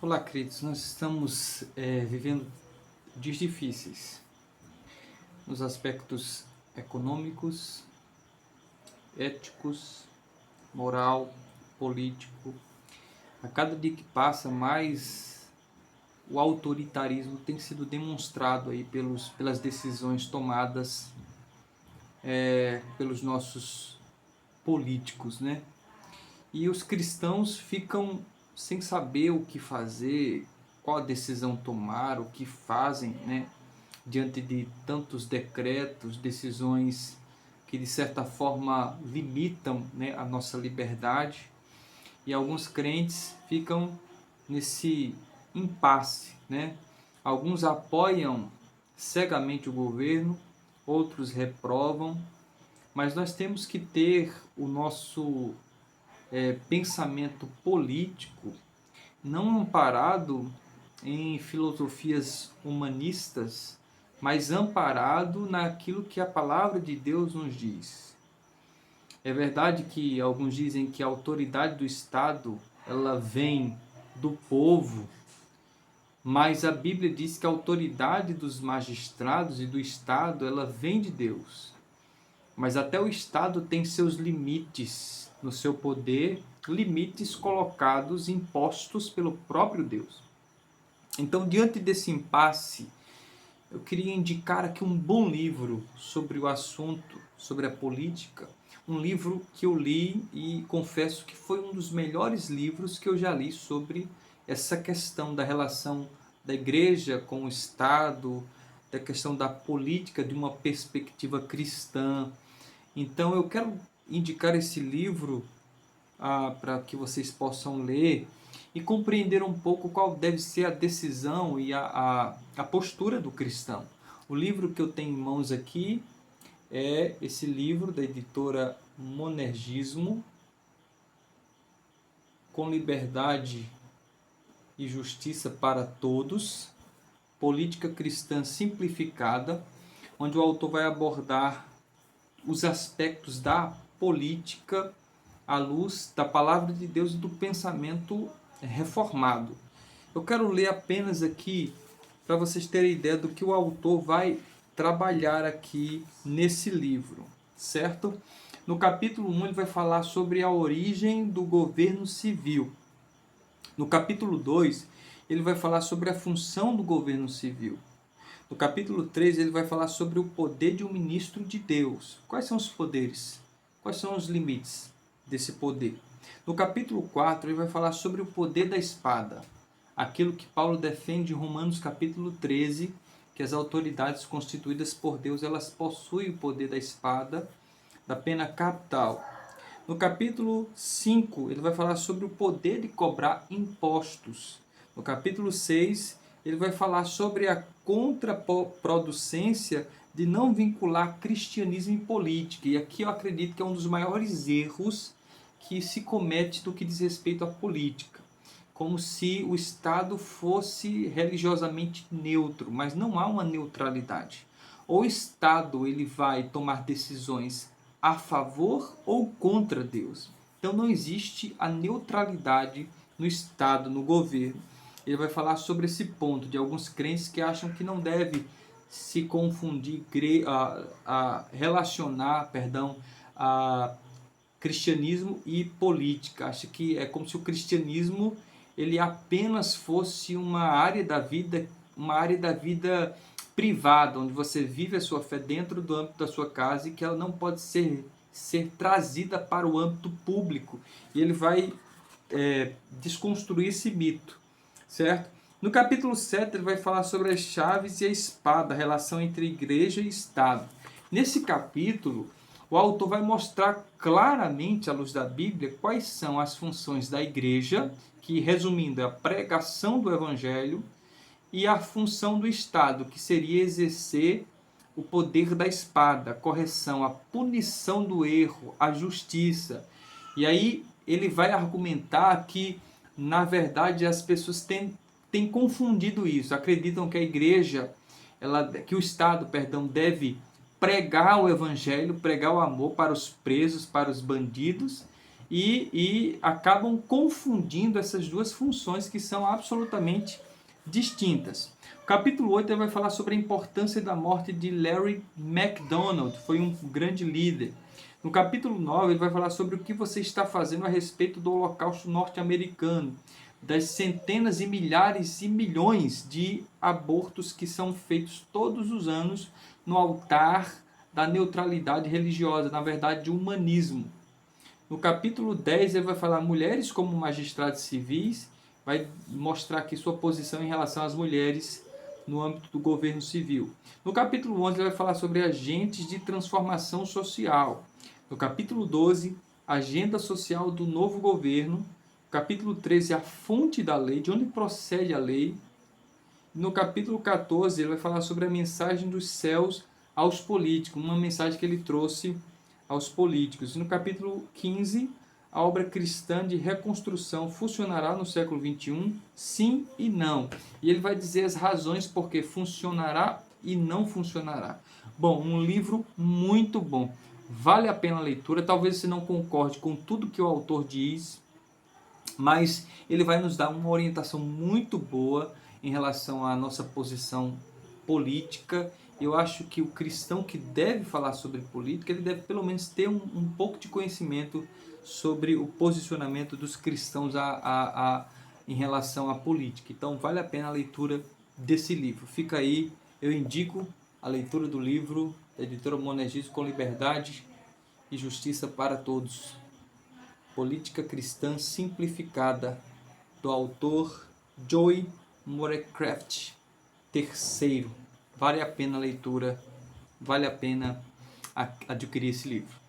Olá, queridos. Nós estamos vivendo dias difíceis nos aspectos econômicos, éticos, moral, político. A cada dia que passa, mais o autoritarismo tem sido demonstrado aí pelas decisões tomadas pelos nossos políticos, né? E os cristãos ficam sem saber o que fazer, qual a decisão tomar, o que fazem, né? Diante de tantos decretos, decisões que de certa forma limitam, né, a nossa liberdade. E alguns crentes ficam nesse impasse, né? Alguns apoiam cegamente o governo, outros reprovam, mas nós temos que ter o nosso pensamento político não amparado em filosofias humanistas, mas amparado naquilo que a palavra de Deus nos diz. É verdade que alguns dizem que a autoridade do Estado ela vem do povo, mas a Bíblia diz que a autoridade dos magistrados e do Estado ela vem de Deus. Mas até o Estado tem seus limites no seu poder, limites colocados, impostos pelo próprio Deus. Então, diante desse impasse, eu queria indicar aqui um bom livro sobre o assunto, sobre a política. Um livro que eu li e confesso que foi um dos melhores livros que eu já li sobre essa questão da relação da igreja com o Estado, da questão da política de uma perspectiva cristã. Então eu quero indicar esse livro para que vocês possam ler e compreender um pouco qual deve ser a decisão e a postura do cristão. O livro que eu tenho em mãos aqui é esse livro da editora Monergismo, Com Liberdade e Justiça para Todos, Política Cristã Simplificada, onde o autor vai abordar os aspectos da política à luz da palavra de Deus e do pensamento reformado. Eu quero ler apenas aqui para vocês terem ideia do que o autor vai trabalhar aqui nesse livro, certo? No capítulo 1 ele vai falar sobre a origem do governo civil. No capítulo 2 ele vai falar sobre a função do governo civil. No capítulo 3 ele vai falar sobre o poder de um ministro de Deus. Quais são os poderes? Quais são os limites desse poder? No capítulo 4 ele vai falar sobre o poder da espada. Aquilo que Paulo defende em Romanos capítulo 13, que as autoridades constituídas por Deus, elas possuem o poder da espada, da pena capital. No capítulo 5 ele vai falar sobre o poder de cobrar impostos. No capítulo 6 ele vai falar sobre a contraproducência de não vincular cristianismo e política. E aqui eu acredito que é um dos maiores erros que se comete no que diz respeito à política. Como se o Estado fosse religiosamente neutro, mas não há uma neutralidade. O Estado ele vai tomar decisões a favor ou contra Deus. Então não existe a neutralidade no Estado, no governo. Ele vai falar sobre esse ponto de alguns crentes que acham que não deve se confundir, relacionar, a cristianismo e política. Acha que é como se o cristianismo ele apenas fosse uma área da vida privada, onde você vive a sua fé dentro do âmbito da sua casa e que ela não pode ser trazida para o âmbito público. E ele vai desconstruir esse mito. Certo? No capítulo 7 ele vai falar sobre as chaves e a espada, a relação entre igreja e Estado. Nesse capítulo, o autor vai mostrar claramente, à luz da Bíblia, quais são as funções da igreja, que, resumindo, é a pregação do evangelho, e a função do Estado, que seria exercer o poder da espada, a correção, a punição do erro, a justiça. E aí ele vai argumentar que na verdade as pessoas têm confundido isso, acreditam que a igreja, que o Estado, deve pregar o evangelho, pregar o amor para os presos, para os bandidos, e acabam confundindo essas duas funções que são absolutamente distintas. O capítulo 8 ele vai falar sobre a importância da morte de Larry McDonald, foi um grande líder. No capítulo 9 ele vai falar sobre o que você está fazendo a respeito do Holocausto norte-americano, das centenas e milhares e milhões de abortos que são feitos todos os anos no altar da neutralidade religiosa, na verdade, de humanismo. No capítulo 10 ele vai falar mulheres como magistrados civis, vai mostrar aqui sua posição em relação às mulheres no âmbito do governo civil. No capítulo 11 ele vai falar sobre agentes de transformação social. No capítulo 12, agenda social do novo governo. Capítulo 13, a fonte da lei, de onde procede a lei. No capítulo 14, ele vai falar sobre a mensagem dos céus aos políticos, uma mensagem que ele trouxe aos políticos. E no capítulo 15, a obra cristã de reconstrução funcionará no século XXI? Sim e não. E ele vai dizer as razões por que funcionará e não funcionará. Bom, um livro muito bom. Vale a pena a leitura. Talvez você não concorde com tudo que o autor diz, mas ele vai nos dar uma orientação muito boa em relação à nossa posição política. Eu acho que o cristão que deve falar sobre política, ele deve pelo menos ter um pouco de conhecimento sobre o posicionamento dos cristãos em relação à política. Então vale a pena a leitura desse livro. Fica aí, eu indico a leitura do livro da editora Monergismo com Liberdade e Justiça para Todos. Política Cristã Simplificada, do autor Joy Morecraft III. Vale a pena a leitura, vale a pena adquirir esse livro.